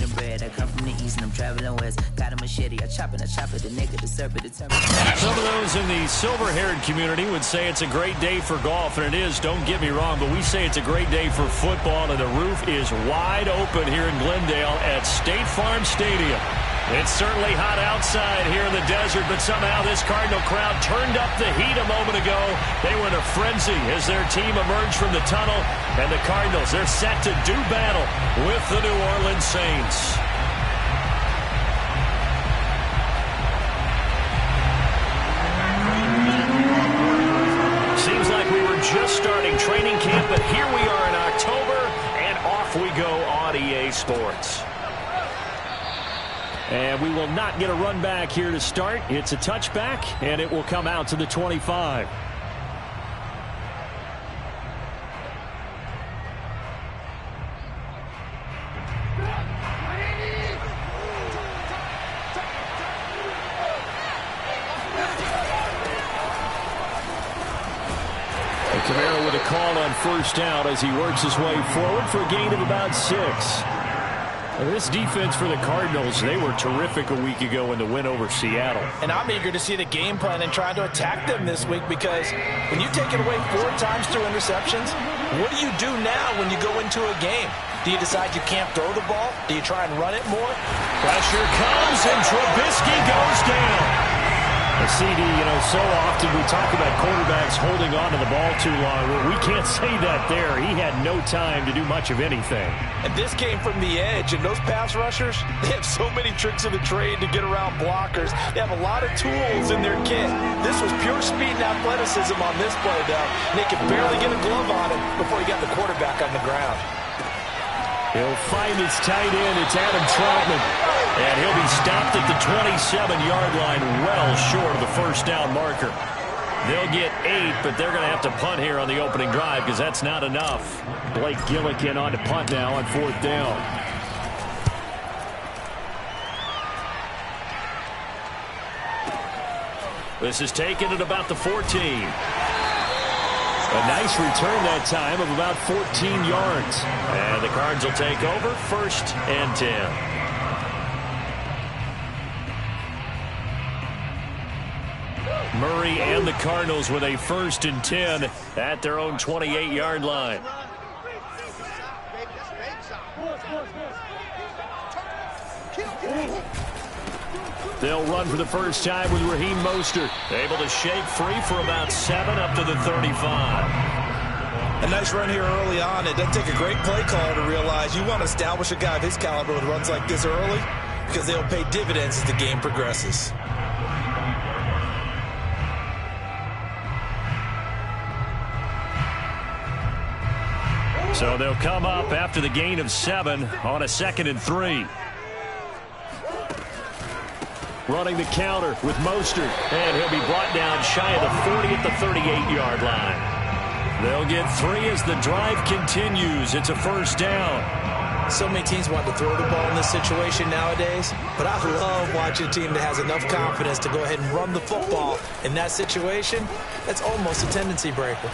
the bread. I come from the east and I'm traveling west. Got a machete, I chop it, the naked, the serpent, the temper. Some of those in the silver-haired community would say it's a great day for golf, and it is, don't get me wrong, but we say it's a great day for football, and the roof is wide open here in Glendale at State Farm Stadium. It's certainly hot outside here in the desert, but somehow this Cardinal crowd turned up the heat a moment ago. They were in a frenzy as their team emerged from the tunnel, and the Cardinals, they're set to do battle with the New Orleans Saints. Seems like we were just starting training camp, but here we are in October, and off we go on EA Sports. And we will not get a run back here to start. It's a touchback, and it will come out to the 25. Camaro with a call on first down as he works his way forward for a gain of about 6. This defense for the Cardinals, they were terrific a week ago in the win over Seattle. And I'm eager to see the game plan and try to attack them this week, because when you take it away 4 times through interceptions, what do you do now when you go into a game? Do you decide you can't throw the ball? Do you try and run it more? Pressure comes, and Trubisky goes down. CD, so often we talk about quarterbacks holding on to the ball too long. Well, we can't say that there. He had no time to do much of anything. And this came from the edge, and those pass rushers, they have so many tricks of the trade to get around blockers. They have a lot of tools in their kit. This was pure speed and athleticism on this play, though. And they could barely get a glove on him before he got the quarterback on the ground. He'll find his tight end. It's Adam Troutman. And he'll be stopped at the 27-yard line, well short of the first down marker. They'll get 8, but they're going to have to punt here on the opening drive because that's not enough. Blake Gillikin on to punt now on 4th down. This is taken at about the 14. A nice return that time of about 14 yards. And the Cards will take over 1st and 10. Murray and the Cardinals with a 1st and 10 at their own 28-yard line. They'll run for the first time with Raheem Mostert. Able to shake free for about 7 up to the 35. A nice run here early on. It doesn't take a great play caller to realize you want to establish a guy of his caliber with runs like this early, because they'll pay dividends as the game progresses. So they'll come up after the gain of 7 on a 2nd and 3. Running the counter with Mostert, and he'll be brought down shy of the 40 at the 38-yard line. They'll get 3 as the drive continues. It's a 1st down. So many teams want to throw the ball in this situation nowadays, but I love watching a team that has enough confidence to go ahead and run the football in that situation. That's almost a tendency breaker.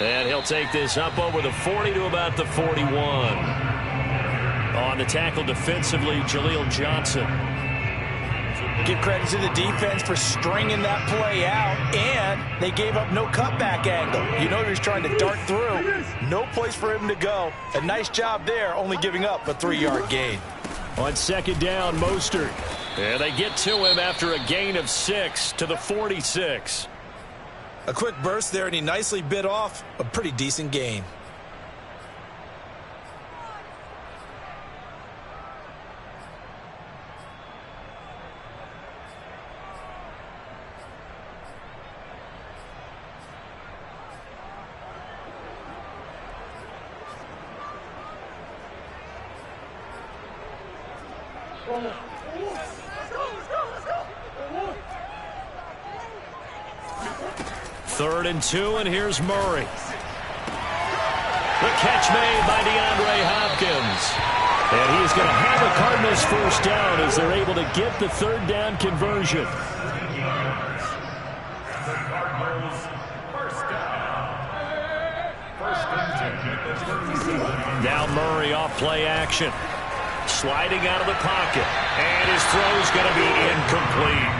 And he'll take this up over the 40 to about the 41. On the tackle defensively, Jaleel Johnson. Give credit to the defense for stringing that play out, and they gave up no cutback angle. You know he was trying to dart through. No place for him to go. A nice job there, only giving up a 3-yard gain. On 2nd down, Mostert. And they get to him after a gain of 6 to the 46. A quick burst there, and he nicely bit off a pretty decent gain. Third and 2, and here's Murray. The catch made by DeAndre Hopkins. And he's going to have a Cardinals first down as they're able to get the 3rd down conversion. Now Murray off play action. Sliding out of the pocket. And his throw's going to be incomplete.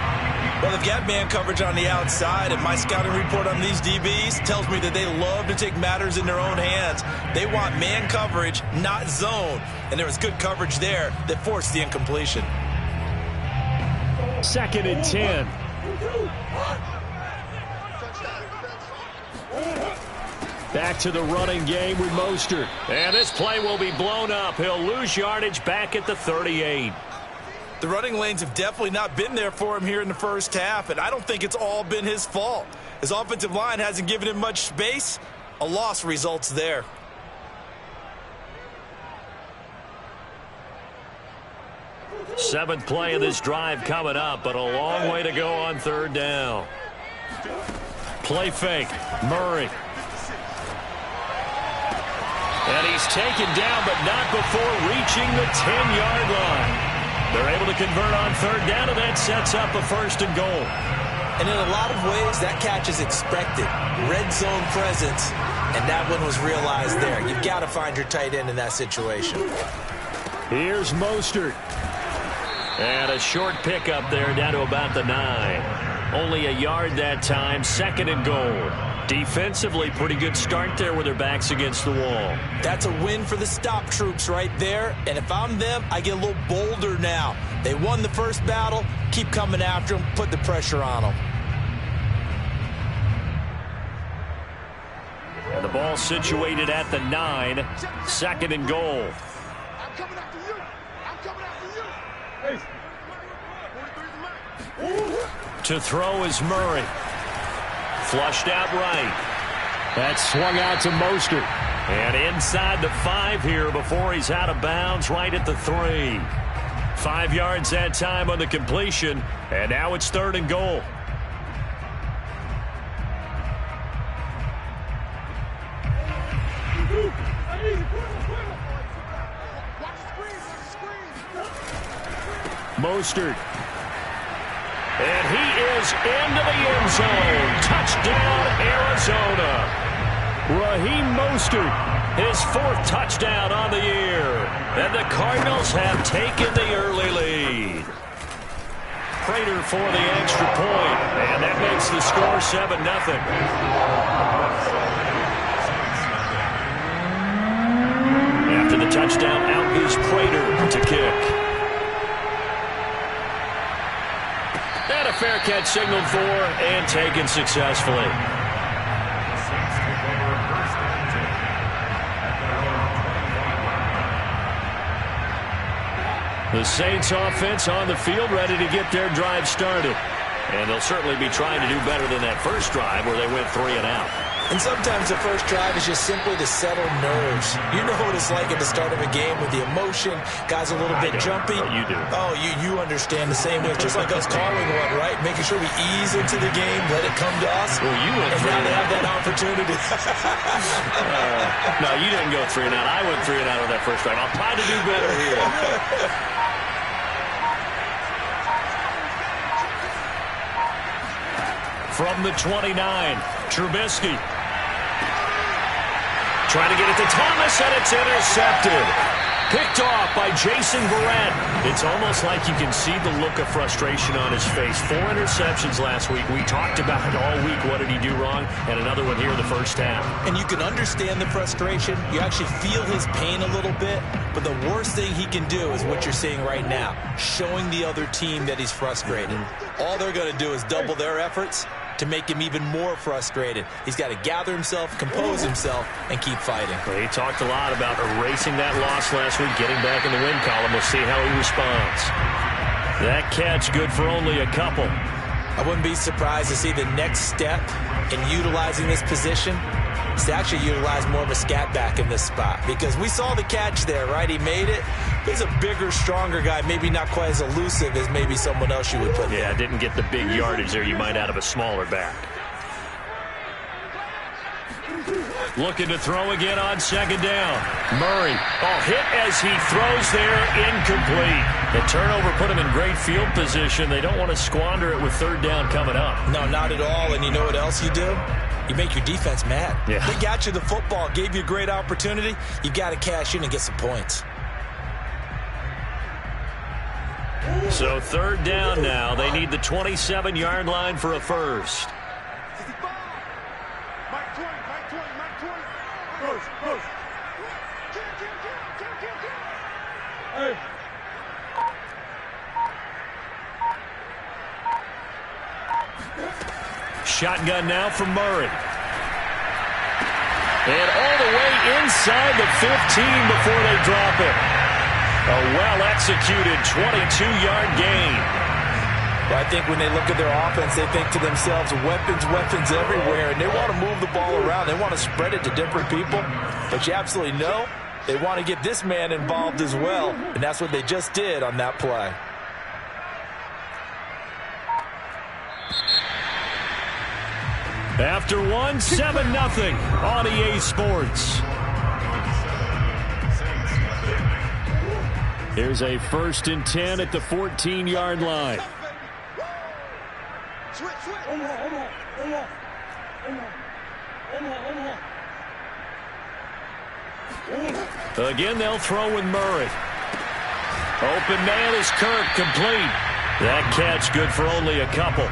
Well, they've got man coverage on the outside, and my scouting report on these DBs tells me that they love to take matters in their own hands. They want man coverage, not zone. And there was good coverage there that forced the incompletion. 2nd and 10. Back to the running game with Mostert. And this play will be blown up. He'll lose yardage back at the 38. The running lanes have definitely not been there for him here in the first half, and I don't think it's all been his fault. His offensive line hasn't given him much space. A loss results there. Seventh play of this drive coming up, but a long way to go on 3rd down. Play fake. Murray. And he's taken down, but not before reaching the 10-yard line. They're able to convert on 3rd down, and that sets up a 1st and goal. And in a lot of ways, that catch is expected. Red zone presence, and that one was realized there. You've got to find your tight end in that situation. Here's Mostert. And a short pickup there down to about the 9. Only a yard that time, 2nd and goal. Defensively, pretty good start there with their backs against the wall. That's a win for the stop troops right there. And if I'm them, I get a little bolder now. They won the first battle. Keep coming after them. Put the pressure on them. And the ball situated at the 9. 2nd and goal. I'm coming after you. I'm coming after you. To throw is Murray. Flushed out right. That swung out to Mostert. And inside the 5 here before he's out of bounds right at the 3. 5 yards that time on the completion. And now it's 3rd and goal. Mostert. And he is into the end zone. Touchdown, Arizona. Raheem Mostert, his 4th touchdown on the year. And the Cardinals have taken the early lead. Prater for the extra point. And that makes the score 7-0. After the touchdown, out is Prater to kick. And a fair catch signaled for and taken successfully. The Saints offense on the field ready to get their drive started. And they'll certainly be trying to do better than that first drive where they went 3 and out. And sometimes the first drive is just simply to settle nerves. You know what it's like at the start of a game with the emotion. Guys a little bit jumpy. Oh, you do. Oh, you understand the same way. It's just like us calling one, right? Making sure we ease into the game, let it come to us. Well, you went and 3 now and they out. have that opportunity. No, you didn't go 3 and out. I went 3 and out on that first drive. I'll try to do better here. From the 29, Trubisky. Trying to get it to Thomas, and it's intercepted. Picked off by Jason Verrett. It's almost like you can see the look of frustration on his face. 4 interceptions last week. We talked about it all week. What did he do wrong? And another one here in the first half. And you can understand the frustration. You actually feel his pain a little bit. But the worst thing he can do is what you're seeing right now. Showing the other team that he's frustrated. All they're going to do is double their efforts to make him even more frustrated. He's got to gather himself, compose himself, and keep fighting. Well, he talked a lot about erasing that loss last week, getting back in the win column. We'll see how he responds. That catch good for only a couple. I wouldn't be surprised to see the next step in utilizing this position is to actually utilize more of a scat back in this spot. Because we saw the catch there, right? He made it. He's a bigger, stronger guy, maybe not quite as elusive as maybe someone else you would put there. Yeah, didn't get the big yardage there you might out of a smaller back. Looking to throw again on 2nd down. Murray, hit as he throws there, incomplete. The turnover put him in great field position. They don't want to squander it with 3rd down coming up. No, not at all. And you know what else you do? You make your defense mad. Yeah. They got you the football, gave you a great opportunity. You got to cash in and get some points. So third down now. They need the 27-yard line for a first. Mike 20, Mike 20, Mike 20. Close, close. Hey. Shotgun now from Murray. And all the way inside the 15 before they drop it. A well-executed 22-yard gain. Well, I think when they look at their offense, they think to themselves, weapons, weapons everywhere, and they want to move the ball around. They want to spread it to different people. But you absolutely know they want to get this man involved as well, and that's what they just did on that play. After one, 7-0 on EA Sports. Here's a 1st and 10 at the 14-yard line. Again, they'll throw with Murray. Open man is Kirk, complete. That catch good for only a couple.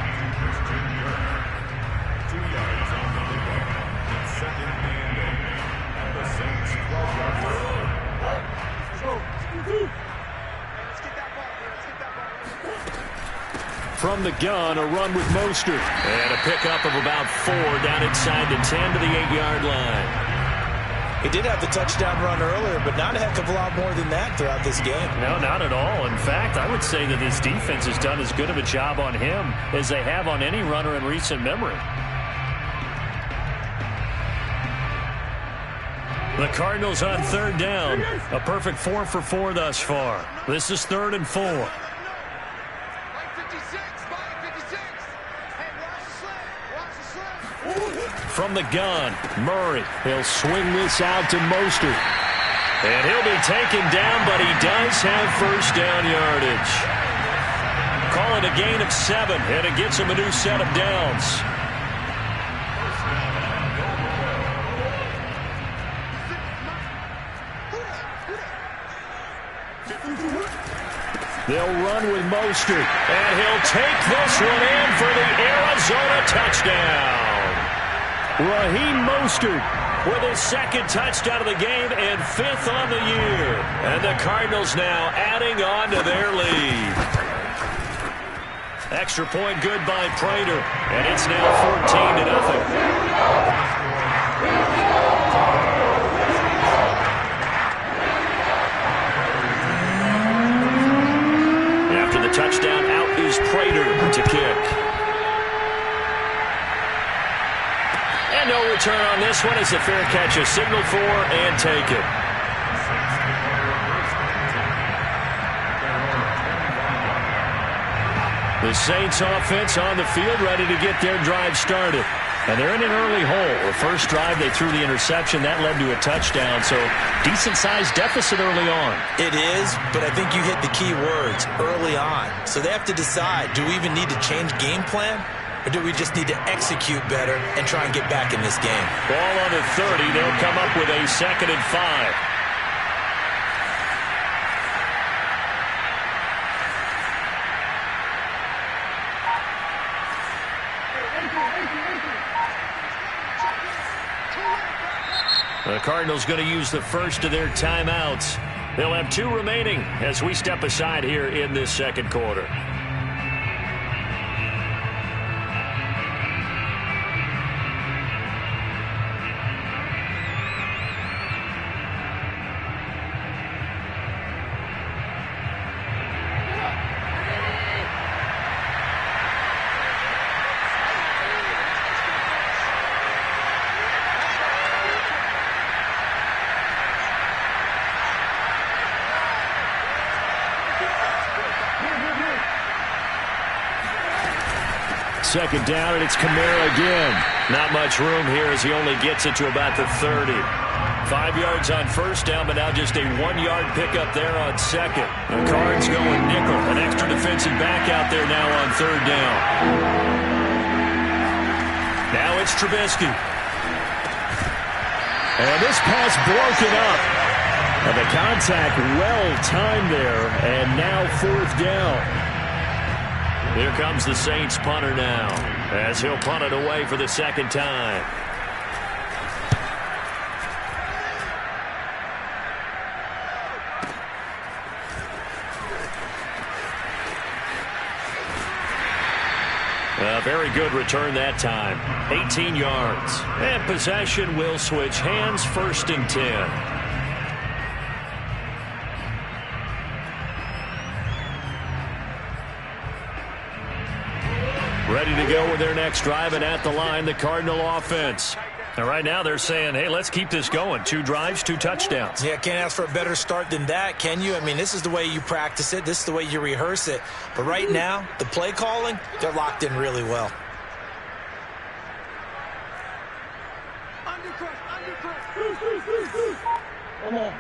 From the gun, a run with Mostert. And a pickup of about 4 down inside the 10 to the 8-yard line. He did have the touchdown run earlier, but not a heck of a lot more than that throughout this game. No, not at all. In fact, I would say that this defense has done as good of a job on him as they have on any runner in recent memory. The Cardinals on third down. A perfect 4 for 4 thus far. This is 3rd and 4. From the gun, Murray. He'll swing this out to Mostert. And he'll be taken down, but he does have first down yardage. Call it a gain of 7, and it gets him a new set of downs. They'll run with Mostert, and he'll take this one in for the Arizona touchdown. Raheem Mostert with his 2nd touchdown of the game and 5th on the year. And the Cardinals now adding on to their lead. Extra point good by Prater, and it's now 14-0. After the touchdown, out is Prater to kick. And no return on this one as the fair catch is signaled for and taken. The Saints offense on the field ready to get their drive started. And they're in an early hole. The first drive they threw the interception. That led to a touchdown. So decent-sized deficit early on. It is, but I think you hit the key words, early on. So they have to decide, do we even need to change game plan? Or do we just need to execute better and try and get back in this game? Ball on the 30. They'll come up with a 2nd and 5. The Cardinals going to use the first of their timeouts. They'll have 2 remaining as we step aside here in this 2nd quarter. Second down, and it's Kamara again. Not much room here as he only gets it to about the 30. 5 yards on first down, but now just a 1-yard pickup there on second. The Cards going nickel. An extra defensive back out there now on third down. Now it's Trubisky. And this pass broken up. And the contact well timed there, and now 4th down. Here comes the Saints punter now, as he'll punt it away for the second time. A very good return that time. 18 yards. And possession will switch hands, 1st and 10. Ready to go with their next drive, and at the line, the Cardinal offense. And right now they're saying, hey, let's keep this going. 2 drives, 2 touchdowns. Yeah, can't ask for a better start than that, can you? I mean, this is the way you practice it. This is the way you rehearse it. But right now, the play calling, they're locked in really well. Come on.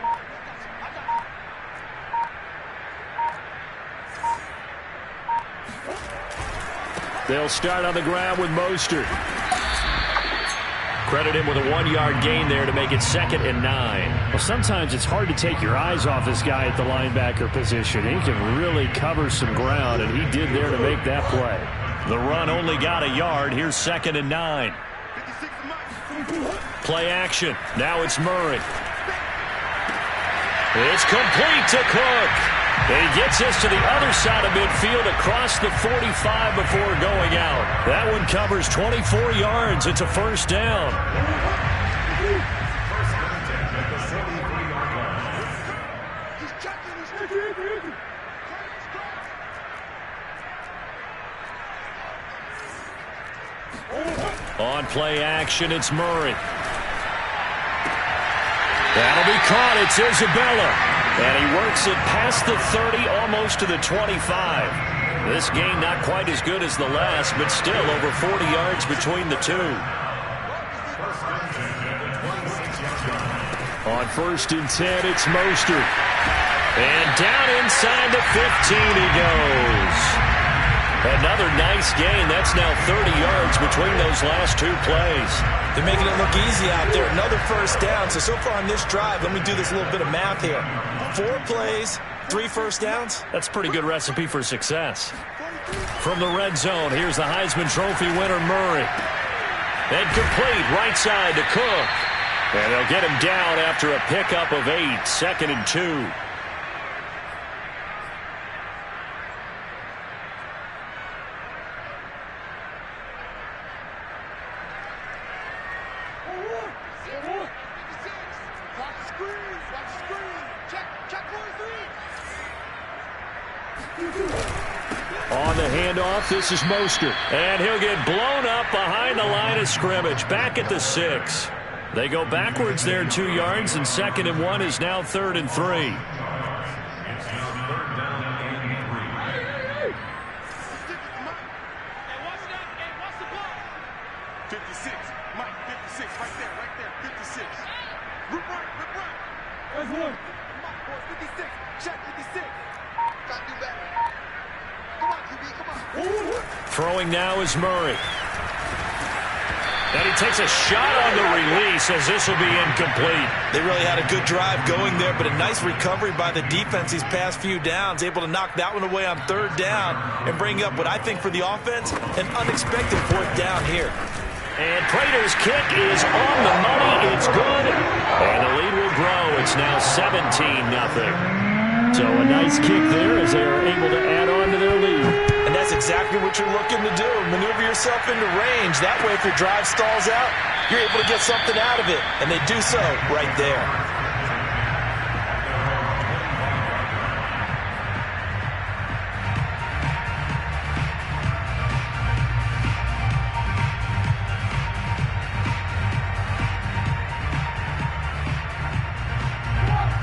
They'll start on the ground with Mostert. Credit him with a 1-yard gain there to make it 2nd and 9. Well, sometimes it's hard to take your eyes off this guy at the linebacker position. He can really cover some ground, and he did there to make that play. The run only got a yard. Here's 2nd and 9. Play action. Now it's Murray. It's complete to Cook. And he gets us to the other side of midfield across the 45 before going out. That one covers 24 yards. It's a 1st down. On play action, it's Murray. That'll be caught. It's Isabella. And he works it past the 30, almost to the 25. This game not quite as good as the last, but still over 40 yards between the two. On 1st and 10, it's Mostert. And down inside the 15 he goes. Another nice gain. That's now 30 yards between those last 2 plays. They're making it look easy out there. Another 1st down. So far on this drive, let me do this little bit of math here. 4 plays, 3 1st downs. That's a pretty good recipe for success. From the red zone, here's the Heisman Trophy winner, Murray. And complete right side to Cook. And they'll get him down after a pickup of 8, 2nd and 2. On the handoff, this is Mostert. And he'll get blown up behind the line of scrimmage. Back at the 6. They go backwards there 2 yards, and 2nd and 1 is now 3rd and 3. Throwing now is Murray. And he takes a shot on the release as this will be incomplete. They really had a good drive going there, but a nice recovery by the defense these past few downs, able to knock that one away on 3rd down and bring up what I think for the offense, an unexpected 4th down here. And Prater's kick is on the money. It's good. And the lead will grow. It's now 17-0. So a nice kick there as they are able to add on to their lead. And that's exactly what you're looking to do. Maneuver yourself into range. That way, if your drive stalls out, you're able to get something out of it. And they do so right there.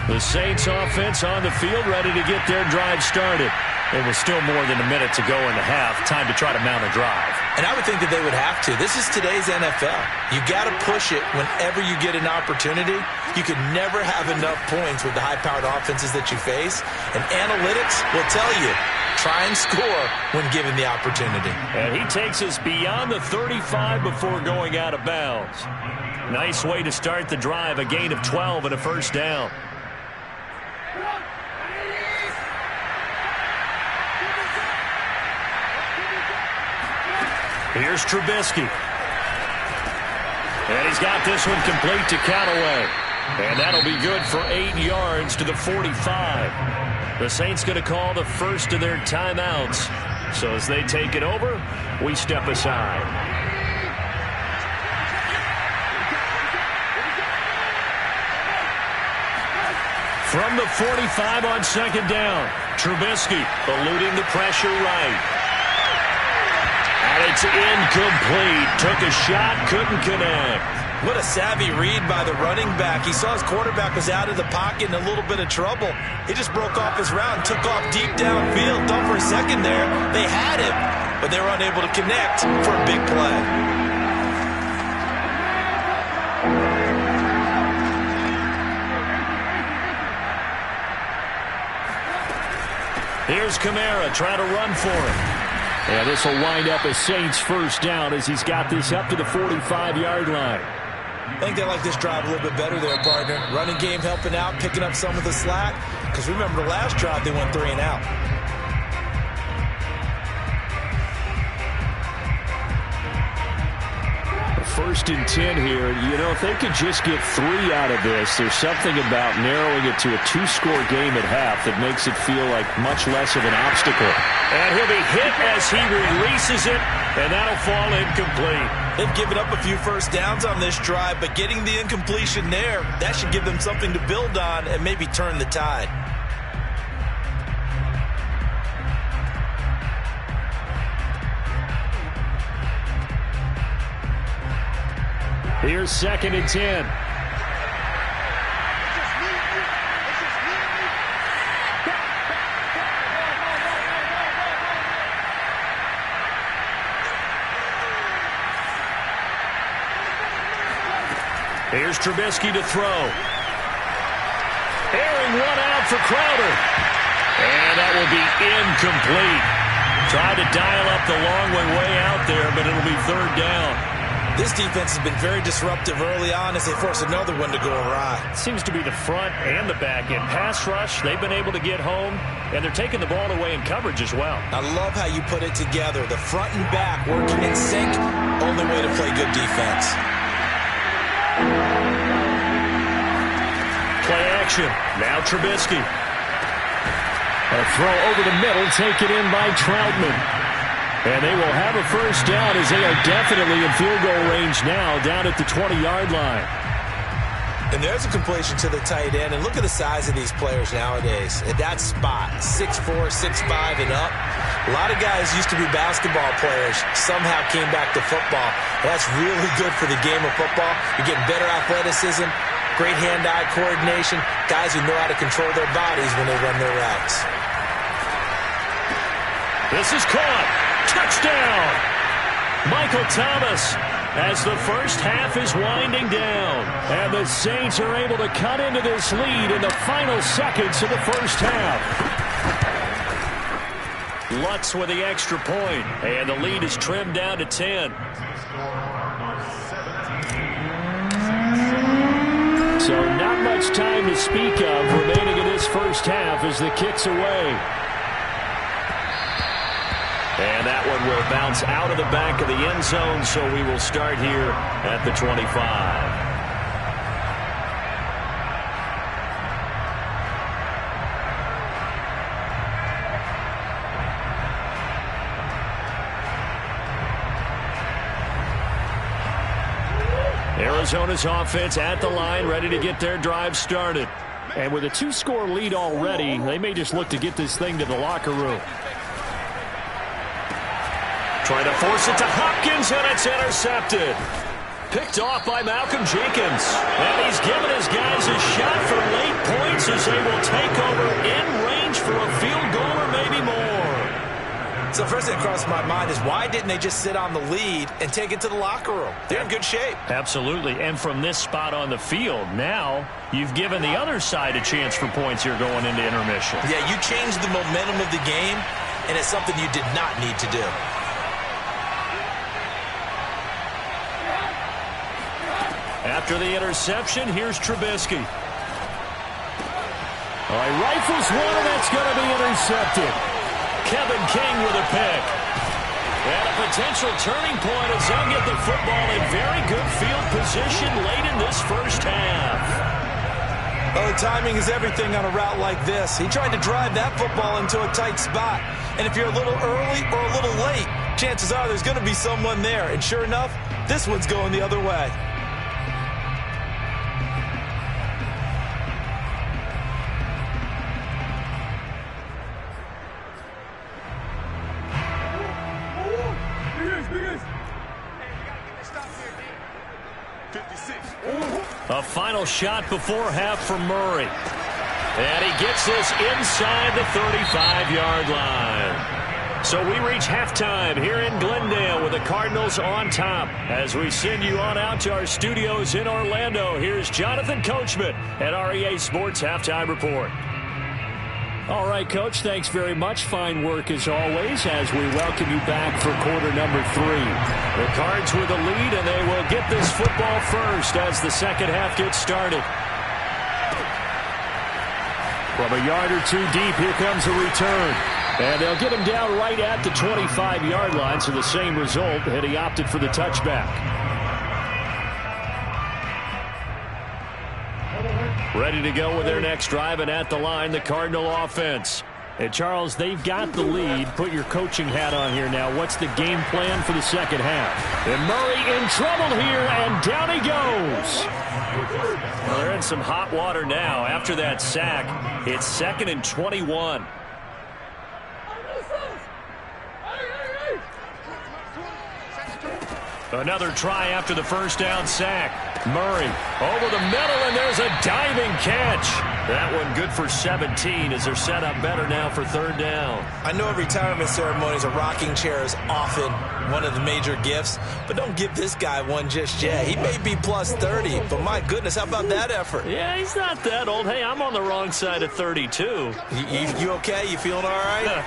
The Saints offense on the field, ready to get their drive started. It was still more than a minute to go in the half. Time to try to mount a drive. And I would think that they would have to. This is today's NFL. You got to push it whenever you get an opportunity. You could never have enough points with the high-powered offenses that you face. And analytics will tell you, try and score when given the opportunity. And he takes us beyond the 35 before going out of bounds. Nice way to start the drive. A gain of 12 and a 1st down. Here's Trubisky. And he's got this one complete to Callaway. And that'll be good for 8 yards to the 45. The Saints going to call the first of their timeouts. So as they take it over, we step aside. From the 45 on second down, Trubisky eluding the pressure right. And it's incomplete. Took a shot, couldn't connect. What a savvy read by the running back. He saw his quarterback was out of the pocket in a little bit of trouble. He just broke off his route and took off deep downfield. Thought for a second there they had him, but they were unable to connect for a big play. Here's Kamara trying to run for it. And this will wind up a Saints first down as he's got this up to the 45-yard line. I think they like this drive a little bit better there, partner. Running game helping out, picking up some of the slack. Because remember the last drive, they went 3 and out. First and 10 here. You know, if they could just get 3 out of this, there's something about narrowing it to a 2-score game at half that makes it feel like much less of an obstacle. And he'll be hit as he releases it, and that'll fall incomplete. They've given up a few first downs on this drive, but getting the incompletion there, that should give them something to build on and maybe turn the tide. Here's second and 10. Here's Trubisky to throw. Airing one out for Crowder. And that will be incomplete. Tried to dial up the long way out there, but it'll be third down. This defense has been very disruptive early on as they force another one to go awry. Seems to be the front and the back end. Pass rush, they've been able to get home, and they're taking the ball away in coverage as well. I love how you put it together. The front and back working in sync, only way to play good defense. Play action. Now Trubisky. A throw over the middle, taken in by Troutman. And they will have a first down as they are definitely in field goal range now, down at the 20-yard line. And there's a completion to the tight end. And look at the size of these players nowadays. At that spot, 6'4", 6'5", and up. A lot of guys used to be basketball players, somehow came back to football. That's really good for the game of football. You're getting better athleticism, great hand-eye coordination, guys who know how to control their bodies when they run their routes. This is caught. Touchdown! Michael Thomas as the first half is winding down. And the Saints are able to cut into this lead in the final seconds of the first half. Lutz with the extra point, and the lead is trimmed down to 10. So not much time to speak of remaining in this first half as the kick's away. And that one will bounce out of the back of the end zone, so we will start here at the 25. Arizona's offense at the line, ready to get their drive started. And with a 2-score lead already, they may just look to get this thing to the locker room. Trying to force it to Hopkins, and it's intercepted. Picked off by Malcolm Jenkins. And he's given his guys a shot for late points as they will take over in range for a field goal or maybe more. So first thing that crossed my mind is why didn't they just sit on the lead and take it to the locker room? They're in good shape. Absolutely. And from this spot on the field, now you've given the other side a chance for points here going into intermission. Yeah, you changed the momentum of the game, and it's something you did not need to do. After the interception, here's Trubisky. All right, rifles one, and that's going to be intercepted. Kevin King with a pick. And a potential turning point as they'll get the football in very good field position late in this first half. Well, the timing is everything on a route like this. He tried to drive that football into a tight spot. And if you're a little early or a little late, chances are there's going to be someone there. And sure enough, this one's going the other way. A final shot before half for Murray. And he gets this inside the 35-yard line. So we reach halftime here in Glendale with the Cardinals on top. As we send you on out to our studios in Orlando, here's Jonathan Coachman at REA Sports Halftime Report. All right, Coach, thanks very much. Fine work as always as we welcome you back for quarter number 3. The Cards with the lead, and they will get this football first as the second half gets started. From a yard or two deep, here comes a return. And they'll get him down right at the 25-yard line, so the same result, and he opted for the touchback. Ready to go with their next drive, and at the line, the Cardinal offense. And, Charles, they've got the lead. Put your coaching hat on here now. What's the game plan for the second half? And Murray in trouble here, and down he goes. Well, they're in some hot water now. After that sack, it's 2nd and 21. Another try after the first down sack. Murray over the middle, and there's a diving catch. That one good for 17 as they're set up better now for third down. I know at retirement ceremonies a rocking chair is often one of the major gifts, but don't give this guy one just yet. He may be plus 30, but my goodness, how about that effort? Yeah, he's not that old. Hey, I'm on the wrong side of 32. You okay? You feeling all right?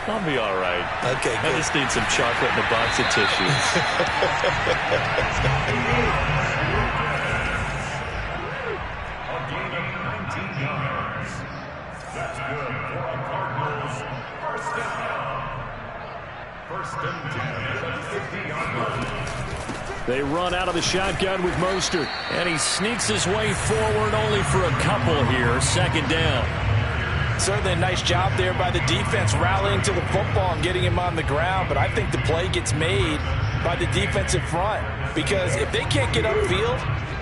I'll be all right. Okay, good. I just need some chocolate and a box of tissues. A gain of 19 yards. That's good for the Cardinals. First down. First and 10 at the 50-yard line. They run out of the shotgun with Mostert. And he sneaks his way forward only for a couple here. Second down. Certainly a nice job there by the defense rallying to the football and getting him on the ground, but I think the play gets made by the defensive front because if they can't get upfield,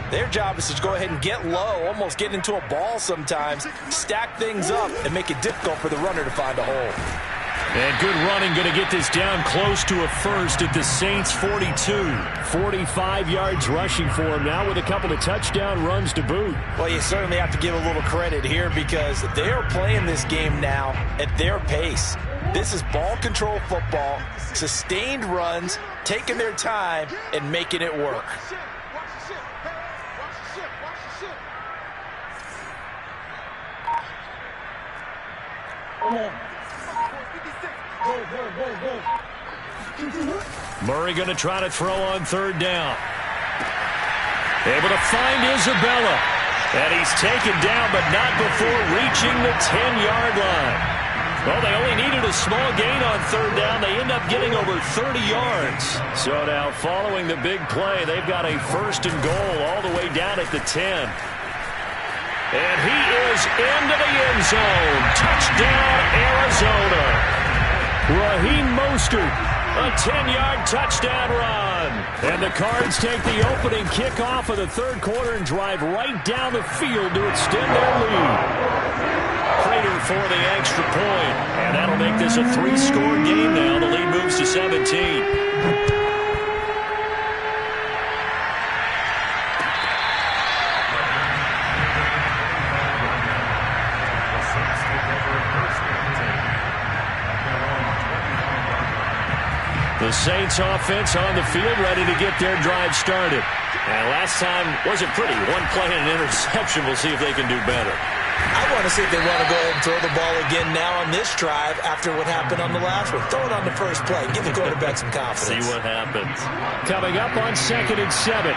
their job is to go ahead and get low, almost get into a ball sometimes, stack things up, and make it difficult for the runner to find a hole. And good running, going to get this down close to a first at the Saints 42. 45 yards rushing for him now with a couple of touchdown runs to boot. Well, you certainly have to give a little credit here because they are playing this game now at their pace. This is ball control football, sustained runs, taking their time, and making it work. Murray going to try to throw on third down. Able to find Isabella. And he's taken down, but not before reaching the 10-yard line. Well, they only needed a small gain on third down. They end up getting over 30 yards. So now following the big play, they've got a first and goal all the way down at the 10. And he is into the end zone. Touchdown, Arizona. Raheem Mostert, a 10-yard touchdown run. And the Cards take the opening kickoff of the third quarter and drive right down the field to extend their lead. Prater for the extra point. And that'll make this a 3-score game now. The lead moves to 17. The Saints offense on the field ready to get their drive started. And last time wasn't pretty. One play and an interception. We'll see if they can do better. I want to see if they want to go ahead and throw the ball again now on this drive after what happened on the last one. Throw it on the first play. Give the quarterback some confidence. See what happens. Coming up on 2nd and 7.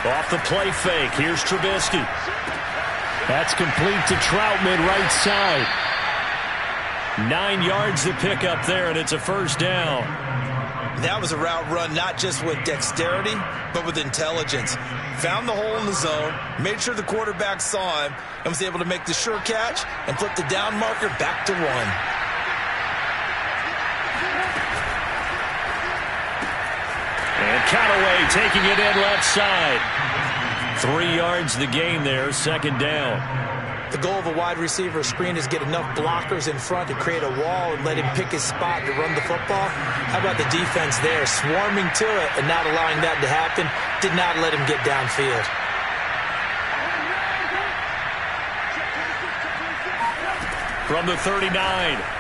Off the play fake, here's Trubisky. That's complete to Troutman, right side. 9 yards to pick up there, and it's a first down. That was a route run not just with dexterity, but with intelligence. Found the hole in the zone, made sure the quarterback saw him, and was able to make the sure catch and flip the down marker back to 1. And Callaway taking it in left side. 3 yards the gain there, second down. The goal of a wide receiver screen is get enough blockers in front to create a wall and let him pick his spot to run the football. How about the defense there, swarming to it and not allowing that to happen? Did not let him get downfield. From the 39,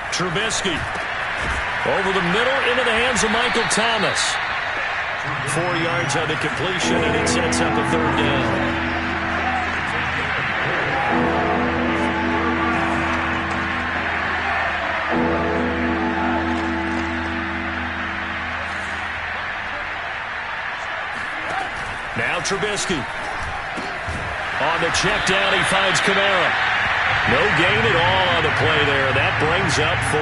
Trubisky. Over the middle, into the hands of Michael Thomas. 4 yards on the completion, and it sets up a third down. Now Trubisky. On the check down, he finds Kamara. No gain at all on the play there. That brings up 4.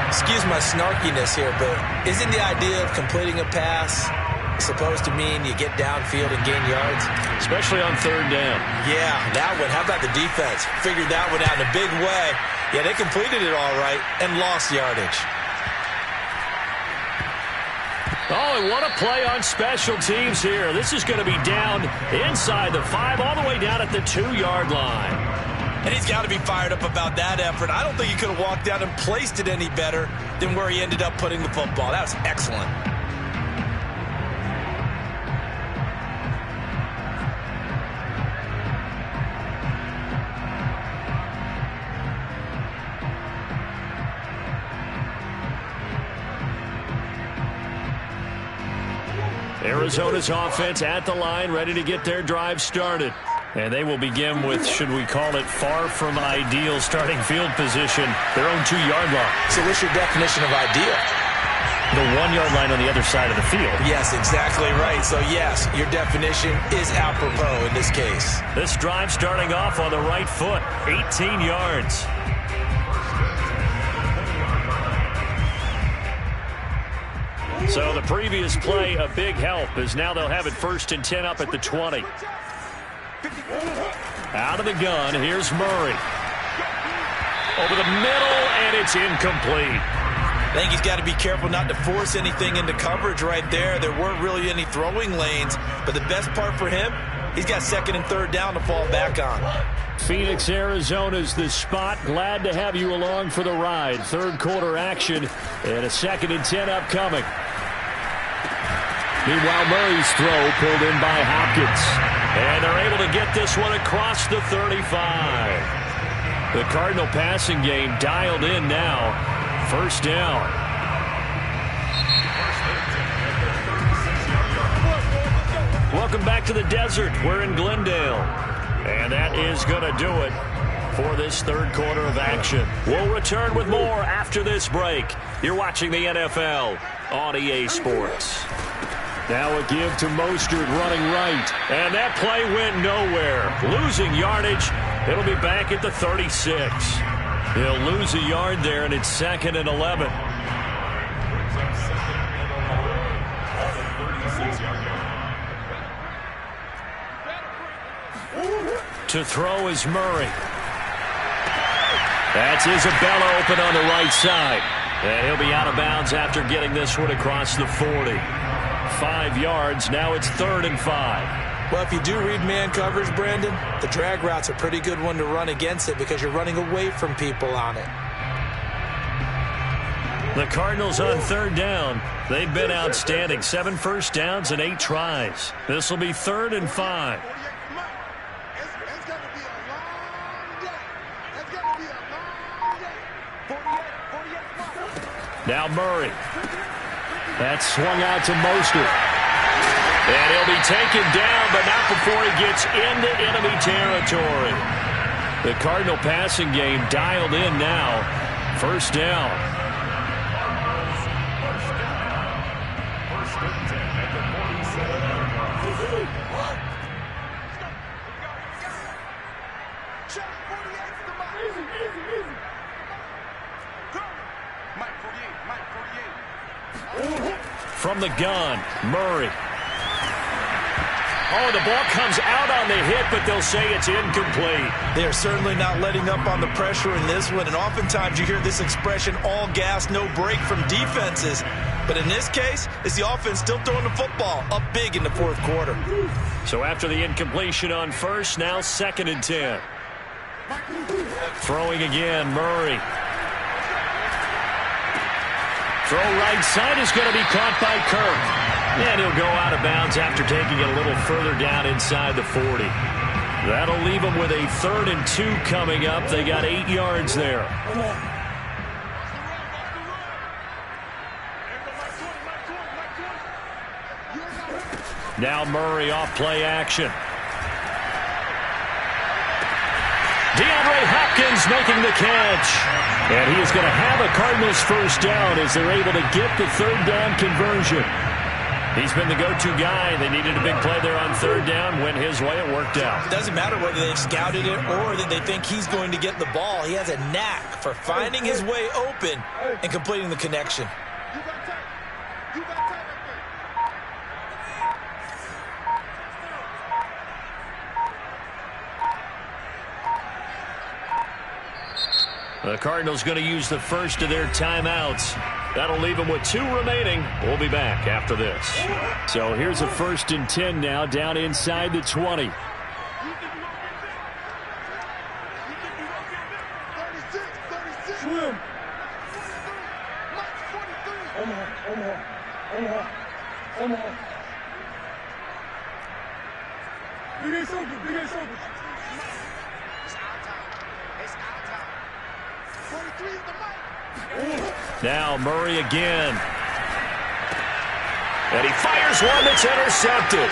Excuse my snarkiness here, but isn't the idea of completing a pass supposed to mean you get downfield and gain yards? Especially on third down. Yeah, that one. How about the defense? Figured that one out in a big way. Yeah, they completed it all right and lost yardage. Oh, and what a play on special teams here. This is going to be down inside the 5, all the way down at the 2-yard line. And he's got to be fired up about that effort. I don't think he could have walked down and placed it any better than where he ended up putting the football. That was excellent. Arizona's offense at the line, ready to get their drive started. And they will begin with, should we call it, far from ideal starting field position, their own 2-yard line. So what's your definition of ideal? The 1-yard line on the other side of the field. Yes, exactly right. So, yes, your definition is apropos in this case. This drive starting off on the right foot, 18 yards. So the previous play, a big help, as now they'll have it 1st and 10 up at the 20. Out of the gun, here's Murray. Over the middle, and it's incomplete. I think he's got to be careful not to force anything into coverage right there. There weren't really any throwing lanes, but the best part for him, he's got 2nd and 3rd down to fall back on. Phoenix, Arizona's the spot. Glad to have you along for the ride. Third quarter action, and a 2nd and 10 upcoming. Meanwhile, Murray's throw pulled in by Hopkins. And they're able to get this one across the 35. The Cardinal passing game dialed in now. 1st down. Welcome back to the desert. We're in Glendale. And that is going to do it for this third quarter of action. We'll return with more after this break. You're watching the NFL on EA Sports. Now a give to Mostert running right. And that play went nowhere. Losing yardage. It'll be back at the 36. He'll lose a yard there, and it's 2nd and 11. To throw is Murray. That's Isabella open on the right side. And he'll be out of bounds after getting this one across the 40. 5 yards. Now it's 3rd and 5. Well, if you do read man coverage, Brandon, the drag route's a pretty good one to run against it because you're running away from people on it. The Cardinals on 3rd down. They've been outstanding. 7 first downs and 8 tries. This will be 3rd and 5. Now Murray. That's swung out to Mostert. And he'll be taken down, but not before he gets into enemy territory. The Cardinal passing game dialed in now. 1st down. from the gun. Murray. Oh, the ball comes out on the hit, but they'll say it's incomplete. They're certainly not letting up on the pressure in this one, and oftentimes you hear this expression, all gas, no break from defenses. But in this case, it's the offense still throwing the football up big in the fourth quarter. So after the incompletion on first, now 2nd and 10. Throwing again, Murray. Throw right side is going to be caught by Kirk. And he'll go out of bounds after taking it a little further down inside the 40. That'll leave them with a 3rd and 2 coming up. They got 8 yards there. Now Murray off play action. DeAndre Hopkins making the catch. And he is going to have a Cardinals first down as they're able to get the 3rd down conversion. He's been the go-to guy. They needed a big play there on 3rd down. Went his way. It worked out. It doesn't matter whether they've scouted it or that they think he's going to get the ball. He has a knack for finding his way open and completing the connection. The Cardinals going to use the first of their timeouts. That'll leave them with 2 remaining. We'll be back after this. So here's a 1st and 10 now, down inside the 20. Now Murray again. And he fires one that's intercepted.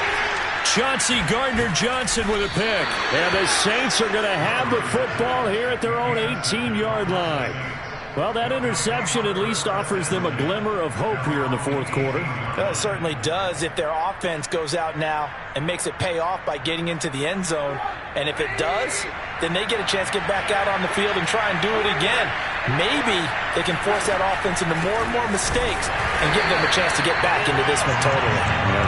Chauncey Gardner-Johnson with a pick. And the Saints are going to have the football here at their own 18-yard line. Well, that interception at least offers them a glimmer of hope here in the fourth quarter. Well, it certainly does if their offense goes out now and makes it pay off by getting into the end zone. And if it does, then they get a chance to get back out on the field and try and do it again. Maybe they can force that offense into more and more mistakes and give them a chance to get back into this one totally.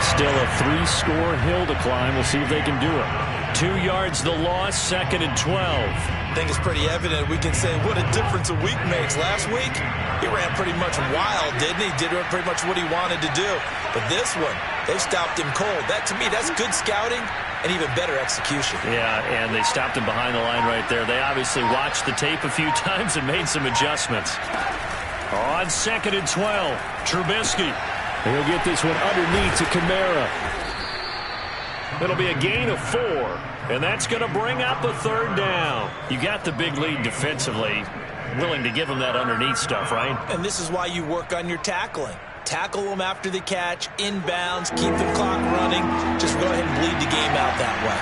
Still a 3-score hill to climb. We'll see if they can do it. 2 yards the loss, 2nd and 12. I think it's pretty evident. We can say what a difference a week makes. Last week, he ran pretty much wild, didn't he? Did pretty much what he wanted to do. But this one, they stopped him cold. That, to me, that's good scouting and even better execution. Yeah, and they stopped him behind the line right there. They obviously watched the tape a few times and made some adjustments. On 2nd and 12, Trubisky. He'll get this one underneath to Kamara. It'll be a gain of 4, and that's going to bring up a 3rd down. You got the big lead defensively, willing to give them that underneath stuff, right? And this is why you work on your tackling. Tackle them after the catch, inbounds, keep the clock running. Just go ahead and bleed the game out that way.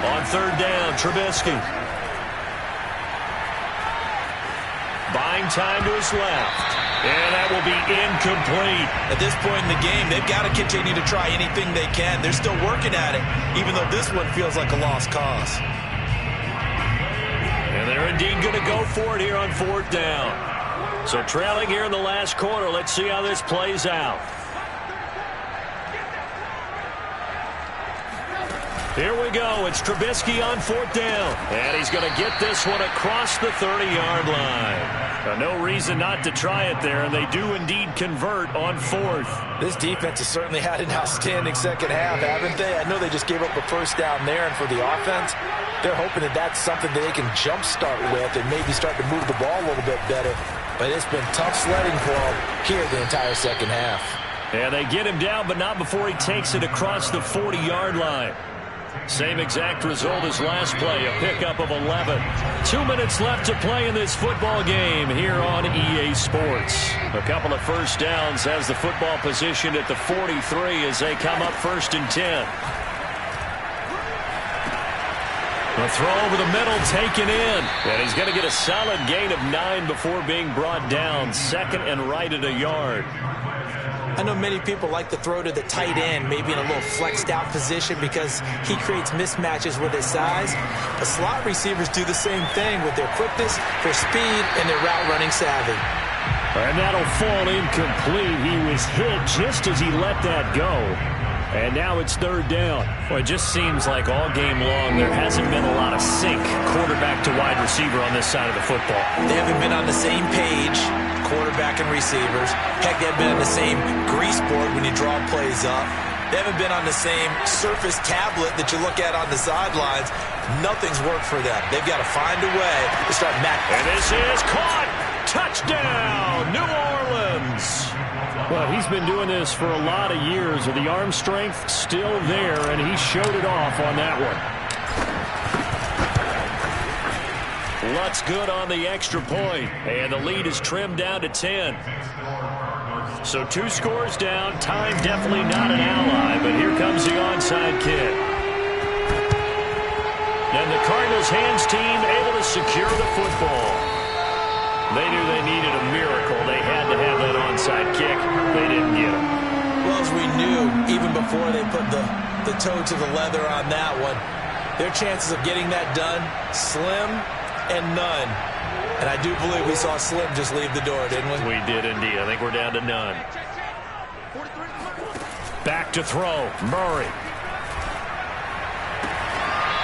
On 3rd down, Trubisky. Buying time to his left. And that will be incomplete. At this point in the game, they've got to continue to try anything they can. They're still working at it, even though this one feels like a lost cause. And they're indeed going to go for it here on 4th down. So trailing here in the last quarter. Let's see how this plays out. Here we go. It's Trubisky on 4th down. And he's going to get this one across the 30-yard line. No reason not to try it there, and they do indeed convert on 4th. This defense has certainly had an outstanding second half, haven't they? I know they just gave up a first down there, and for the offense, they're hoping that that's something that they can jumpstart with and maybe start to move the ball a little bit better. But it's been tough sledding for them here the entire second half. And they get him down, but not before he takes it across the 40-yard line. Same exact result as last play, a pickup of 11. 2 minutes left to play in this football game here on EA Sports. A couple of first downs as the football positioned at the 43 as they come up 1st and 10. The throw over the middle taken in. And he's going to get a solid gain of 9 before being brought down. 2nd and right at a yard. I know many people like to throw to the tight end, maybe in a little flexed out position because he creates mismatches with his size. But slot receivers do the same thing with their quickness, their speed, and their route running savvy. And that'll fall incomplete. He was hit just as he let that go. And now it's third down. Well, it just seems like all game long there hasn't been a lot of sync quarterback to wide receiver on this side of the football. They haven't been on the same page, quarterback and receivers. Heck, they haven't been on the same grease board when you draw plays up. They haven't been on the same surface tablet that you look at on the sidelines. Nothing's worked for them. They've got to find a way to start matching. And this is caught. Touchdown, New Orleans. Well, he's been doing this for a lot of years, with the arm strength still there, and he showed it off on that one. Lutz good on the extra point, and the lead is trimmed down to 10. So 2 scores down. Time definitely not an ally, but here comes the onside kick. And the Cardinals hands team able to secure the football. They knew they needed a miracle. They had to have that onside kick. They didn't get it. Well, as we knew, even before they put the toe to the leather on that one, their chances of getting that done, slim and none. And I do believe we saw Slim just leave the door, didn't we? We did indeed. I think we're down to none. Back to throw. Murray.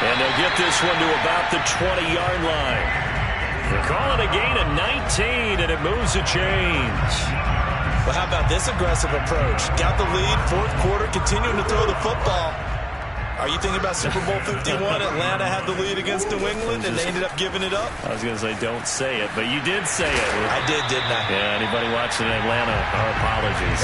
And they'll get this one to about the 20-yard line. They're calling a gain of 19, and it moves the chains. Well, how about this aggressive approach? Got the lead, fourth quarter, continuing to throw the football. Are you thinking about Super Bowl 51? Atlanta had the lead against New England, and they ended up giving it up? I was going to say, don't say it, but you did say it. I did, didn't I? Yeah, anybody watching Atlanta, our apologies.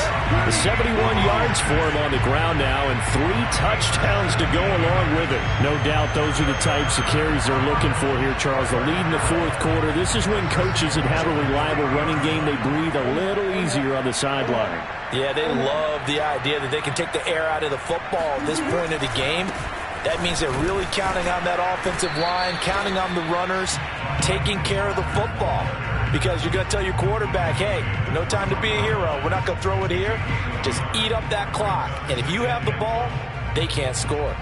71 yards for him on the ground now, and 3 touchdowns to go along with it. No doubt those are the types of carries they're looking for here, Charles. The lead in the fourth quarter. This is when coaches that have a reliable running game, they breathe a little easier on the sideline. Yeah, they love the idea that they can take the air out of the football at this point of the game. That means they're really counting on that offensive line, counting on the runners, taking care of the football. Because you're going to tell your quarterback, hey, no time to be a hero. We're not going to throw it here. Just eat up that clock. And if you have the ball, they can't score.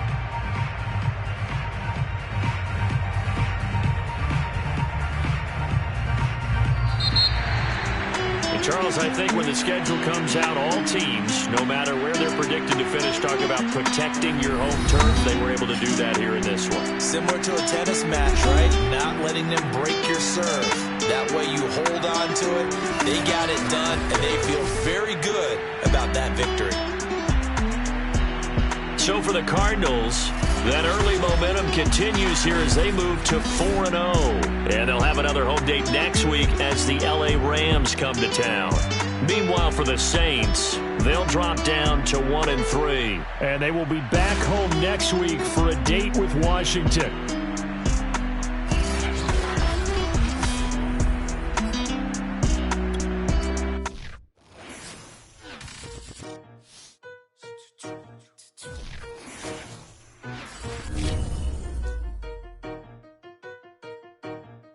Charles, I think when the schedule comes out, all teams, no matter where they're predicted to finish, talk about protecting your home turf. They were able to do that here in this one. Similar to a tennis match, right? Not letting them break your serve. That way you hold on to it. They got it done, and they feel very good about that victory. So for the Cardinals, that early momentum continues here as they move to 4-0. And they'll have another home date next week as the LA Rams come to town. Meanwhile, for the Saints, they'll drop down to 1-3. And they will be back home next week for a date with Washington.